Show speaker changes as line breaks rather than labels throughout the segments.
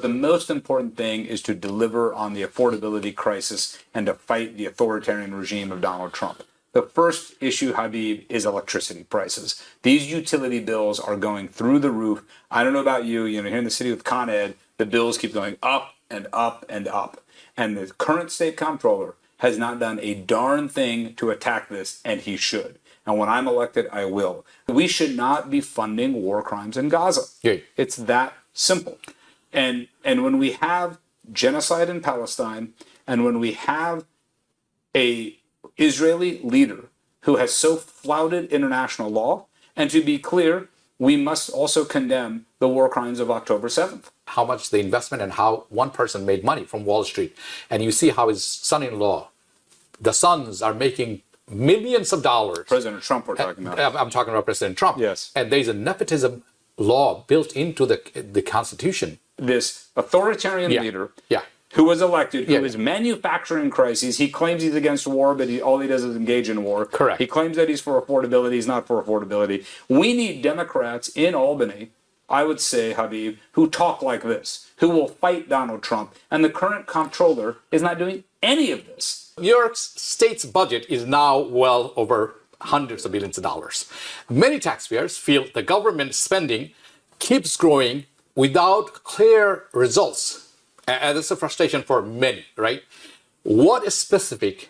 the most important thing is to deliver on the affordability crisis and to fight the authoritarian regime of Donald Trump. The first issue, Habib, is electricity prices. These utility bills are going through the roof. I don't know about you, here in the city with Con Ed, the bills keep going up and up and up. And the current state comptroller has not done a darn thing to attack this, and he should. And when I'm elected, I will. We should not be funding war crimes in Gaza.
Yeah.
It's that simple. And when we have genocide in Palestine, and when we have a Israeli leader who has so flouted international law, and to be clear, we must also condemn the war crimes of October 7th.
How much the investment and how one person made money from Wall Street. And you see how his son-in-law, the sons are making millions of dollars.
President Trump we're talking about.
I'm talking about President Trump.
Yes.
And there's a nepotism law built into the Constitution.
This authoritarian leader who was elected, who is manufacturing crises. He claims he's against war, but all he does is engage in war.
Correct.
He claims that he's for affordability. He's not for affordability. We need Democrats in Albany, I would say, Habib, who talk like this, who will fight Donald Trump. And the current comptroller is not doing any of this.
New York State's budget is now well over hundreds of billions of dollars. Many taxpayers feel the government spending keeps growing without clear results. And that's a frustration for many, right? What specific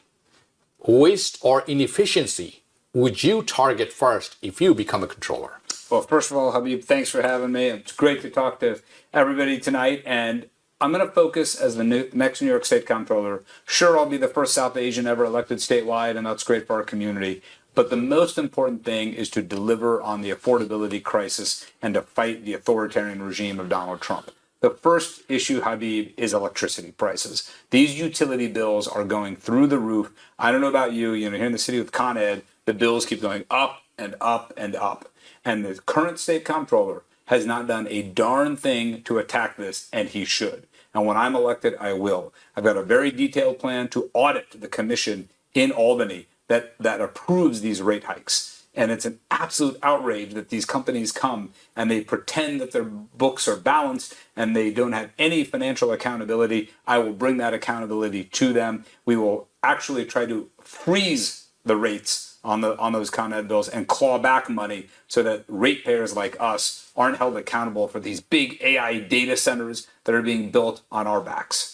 waste or inefficiency would you target first if you become a controller?
Well, first of all, Habib, thanks for having me. It's great to talk to everybody tonight. And I'm going to focus as the next New York State Comptroller. Sure, I'll be the first South Asian ever elected statewide, and that's great for our community. But the most important thing is to deliver on the affordability crisis and to fight the authoritarian regime of Donald Trump. The first issue, Habib, is electricity prices. These utility bills are going through the roof. I don't know about you, here in the city with Con Ed, the bills keep going up and up and up. And the current state comptroller has not done a darn thing to attack this, and he should. And when I'm elected, I will. I've got a very detailed plan to audit the commission in Albany that approves these rate hikes. And it's an absolute outrage that these companies come and they pretend that their books are balanced and they don't have any financial accountability. I will bring that accountability to them. We will actually try to freeze the rates on those Con Ed bills and claw back money so that ratepayers like us aren't held accountable for these big AI data centers that are being built on our backs.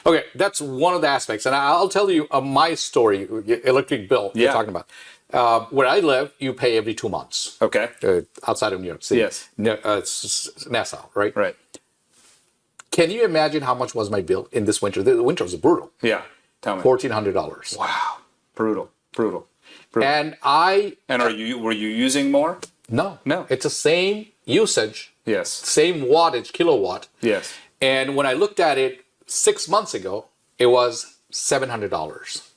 Okay, that's one of the aspects. And I'll tell you my story, electric bill you're talking about. Where I live, you pay every 2 months.
Okay.
Outside of New York City.
Yes.
Nassau, right?
Right.
Can you imagine how much was my bill in this winter? The winter was brutal.
Yeah. Tell me.
$1,400.
Wow. Brutal.
And
were you using more?
No.
No.
It's the same usage.
Yes.
Same wattage, kilowatt.
Yes.
And when I looked at it 6 months ago, it was $700.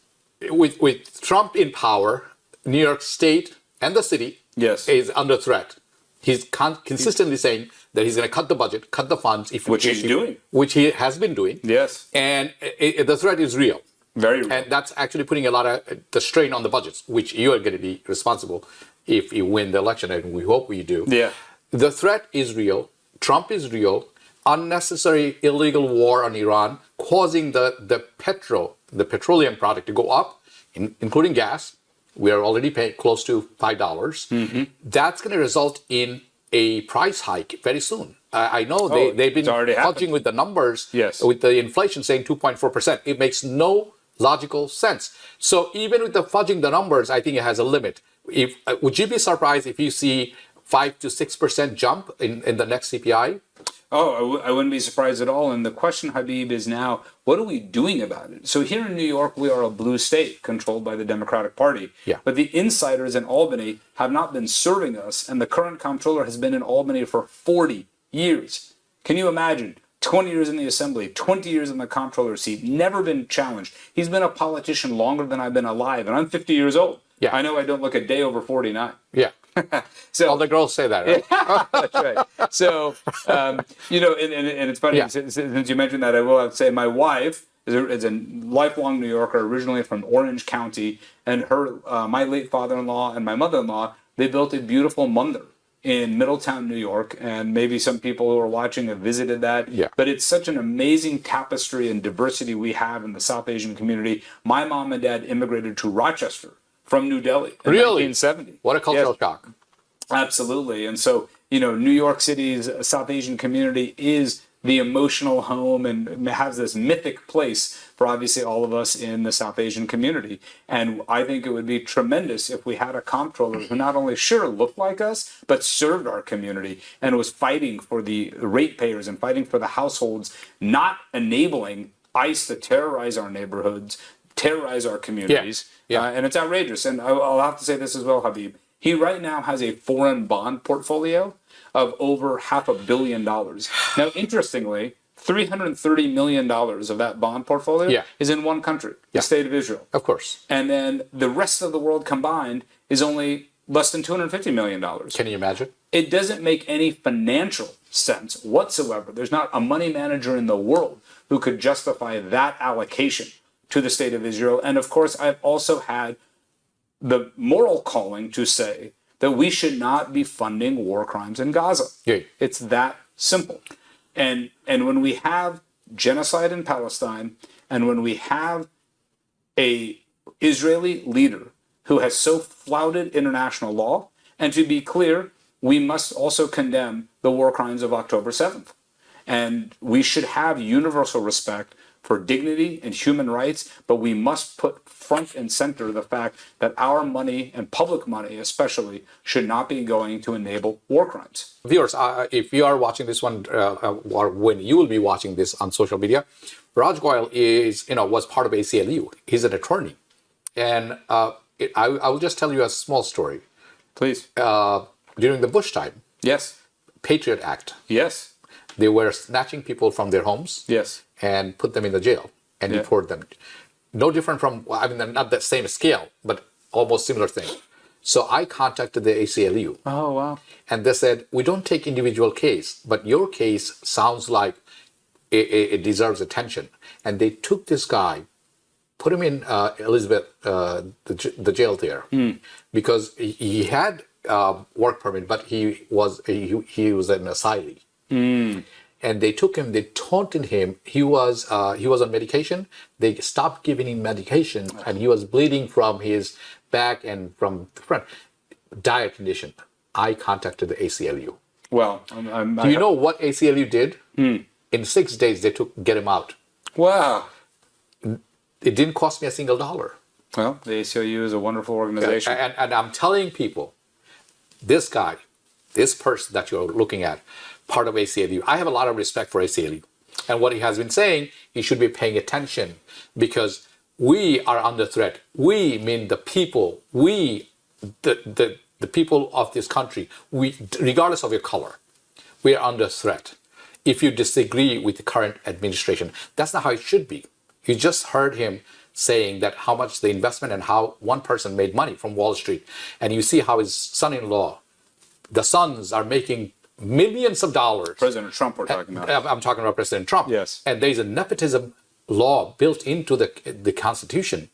With Trump in power, New York State and the city is under threat. He's consistently saying that he's going to cut the budget, cut the funds.
Which he's doing.
Which he has been doing.
Yes.
And the threat is real.
Very real.
And that's actually putting a lot of the strain on the budgets, which you are going to be responsible if you win the election, and we hope we do.
Yeah.
The threat is real. Trump is real. Unnecessary illegal war on Iran, causing the petroleum product to go up, including gas. We are already paying close to $5. Mm-hmm. That's going to result in a price hike very soon. I know they've been fudging with the numbers, with the inflation saying 2.4%. It makes no logical sense. So even with the fudging the numbers, I think it has a limit. Would you be surprised if you see 5 to 6% jump in the next CPI?
Oh, I wouldn't be surprised at all. And the question, Habib, is now, what are we doing about it? So here in New York, we are a blue state controlled by the Democratic Party.
Yeah.
But the insiders in Albany have not been serving us. And the current comptroller has been in Albany for 40 years. Can you imagine? 20 years in the assembly, 20 years in the comptroller seat, never been challenged. He's been a politician longer than I've been alive. And I'm 50 years old.
Yeah.
I know I don't look a day over 49.
Yeah.
So
all the girls say that, right?
That's right. So, and it's funny, since you mentioned that, I will have to say my wife is a lifelong New Yorker, originally from Orange County, and my late father-in-law and my mother-in-law, they built a beautiful mandir in Middletown, New York, and maybe some people who are watching have visited that.
Yeah.
But it's such an amazing tapestry and diversity we have in the South Asian community. My mom and dad immigrated to Rochester from New Delhi in
Really?
1970.
What a cultural
Yes.
shock.
Absolutely. And so, New York City's South Asian community is the emotional home and has this mythic place for obviously all of us in the South Asian community. And I think it would be tremendous if we had a comptroller who not only looked like us, but served our community and was fighting for the ratepayers and fighting for the households, not enabling ICE to terrorize our neighborhoods, terrorize our communities.
Yeah.
And it's outrageous. And I'll have to say this as well, Habib. He right now has a foreign bond portfolio of over $500 million. Now, interestingly, $330 million of that bond portfolio is in one country, the state of Israel.
Of course.
And then the rest of the world combined is only less than $250 million.
Can you imagine?
It doesn't make any financial sense whatsoever. There's not a money manager in the world who could justify that allocation to the state of Israel. And of course, I've also had the moral calling to say that we should not be funding war crimes in Gaza.
Yeah.
It's that simple. And when we have genocide in Palestine, and when we have a Israeli leader who has so flouted international law, and to be clear, we must also condemn the war crimes of October 7th. And we should have universal respect for dignity and human rights, but we must put front and center the fact that our money, and public money especially, should not be going to enable war crimes.
Viewers, if you are watching this one, or when you will be watching this on social media, Raj Goyle was part of ACLU. He's an attorney. And I will just tell you a small story.
Please.
During the Bush time,
Yes.
Patriot Act,
Yes.
they were snatching people from their homes
Yes.
and put them in the jail and deport them. No different from, not that same scale, but almost similar thing. So I contacted the ACLU.
Oh, wow.
And they said, we don't take individual case, but your case sounds like it deserves attention. And they took this guy, put him in Elizabeth, the jail there, because he had work permit, but he was an asylee. And they took him, they taunted him. He was on medication. They stopped giving him medication, and he was bleeding from his back and from the front. Dire condition. I contacted the ACLU.
Well,
Do you know what ACLU did? In 6 days, they get him out.
Wow.
It didn't cost me a single dollar.
Well, the ACLU is a wonderful organization.
And I'm telling people, this guy, this person that you're looking at, part of ACLU, I have a lot of respect for ACLU. And what he has been saying, he should be paying attention, because we are under threat. We mean the people, the people of this country, regardless of your color, we are under threat. If you disagree with the current administration, that's not how it should be. You just heard him saying that how much the investment and how one person made money from Wall Street. And you see how his son-in-law, the sons are making millions of dollars.
President Trump we're talking about.
I'm talking about President Trump.
Yes.
And there's a nepotism law built into the Constitution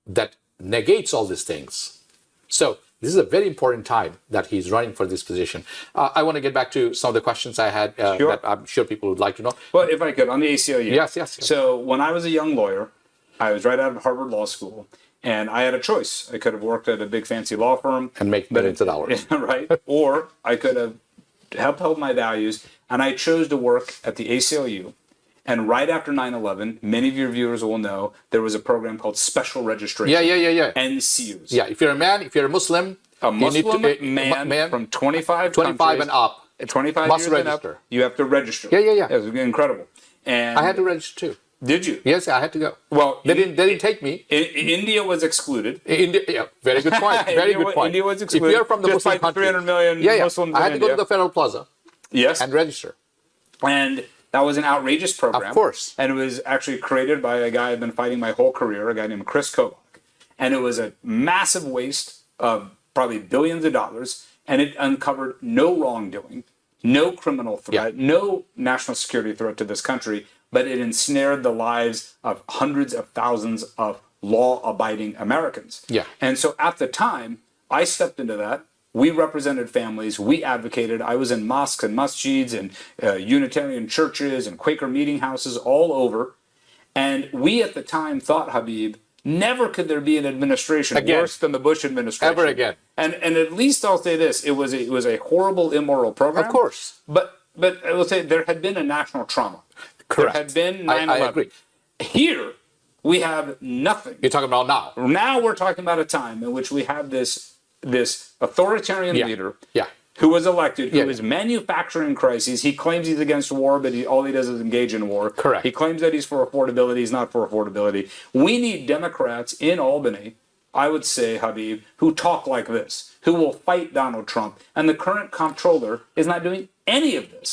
that negates all these things. So this is a very important time that he's running for this position. I want to get back to some of the questions I had that I'm sure people would like to know.
Well, if I could, on the ACLU.
Yes.
So when I was a young lawyer, I was right out of Harvard Law School, and I had a choice. I could have worked at a big fancy law firm.
And make millions of dollars.
Right. Or I could have upheld my values, and I chose to work at the ACLU. And right after 9/11, many of your viewers will know there was a program called Special Registration.
Yeah.
NCUs.
Yeah, if you're a man, if you're a Muslim,
A Muslim
you need to,
man from 25
25 and up,
25
must
years and up,
register.
you have to register.
Yeah.
It was incredible. And
I had to register too.
Did you?
Yes, I had to go.
Well,
They didn't take me.
India was excluded.
India, yeah, very good point. Very good point.
India was
If
excluded.
you're from the
Just
Muslim
like
country,
300 million Muslims
I had
in
to go to
India.
the Federal Plaza
Yes.
and register.
And that was an outrageous program.
Of course.
And it was actually created by a guy I've been fighting my whole career, a guy named 𝗏𝗏. And it was a massive waste of probably billions of dollars. And it uncovered no wrongdoing, no criminal threat, no national security threat to this country, but it ensnared the lives of hundreds of thousands of law-abiding Americans.
Yeah.
And so at the time, I stepped into that We represented families. We advocated. I was in mosques and masjids and Unitarian churches and Quaker meeting houses all over. And we at the time thought, Habib, never could there be an administration worse than the Bush administration.
Ever again.
And at least I'll say this, it was a horrible, immoral program.
Of course.
But I will say there had been a national trauma.
Correct.
There had been 9/11.
I agree.
Here, we have nothing.
You're talking about now.
Now we're talking about a time in which we have this authoritarian leader who was elected, who is manufacturing crises. He claims he's against war, but all he does is engage in war.
Correct.
He claims that he's for affordability. He's not for affordability. We need Democrats in Albany, I would say, Habib, who talk like this, who will fight Donald Trump. And the current comptroller is not doing any of this.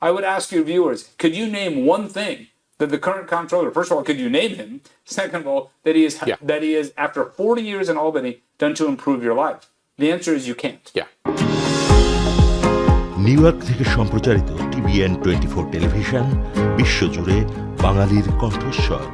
I would ask your viewers, could you name one thing that the current comptroller, first of all, could you name him? Second of all, that he is after 40 years in Albany, done to improve your life? The answer is you can't.
Yeah.
New York থেকে সম্প্রচারিত TBN 24 television বিশ্বজুড়ে বাঙালির কণ্ঠস্বর।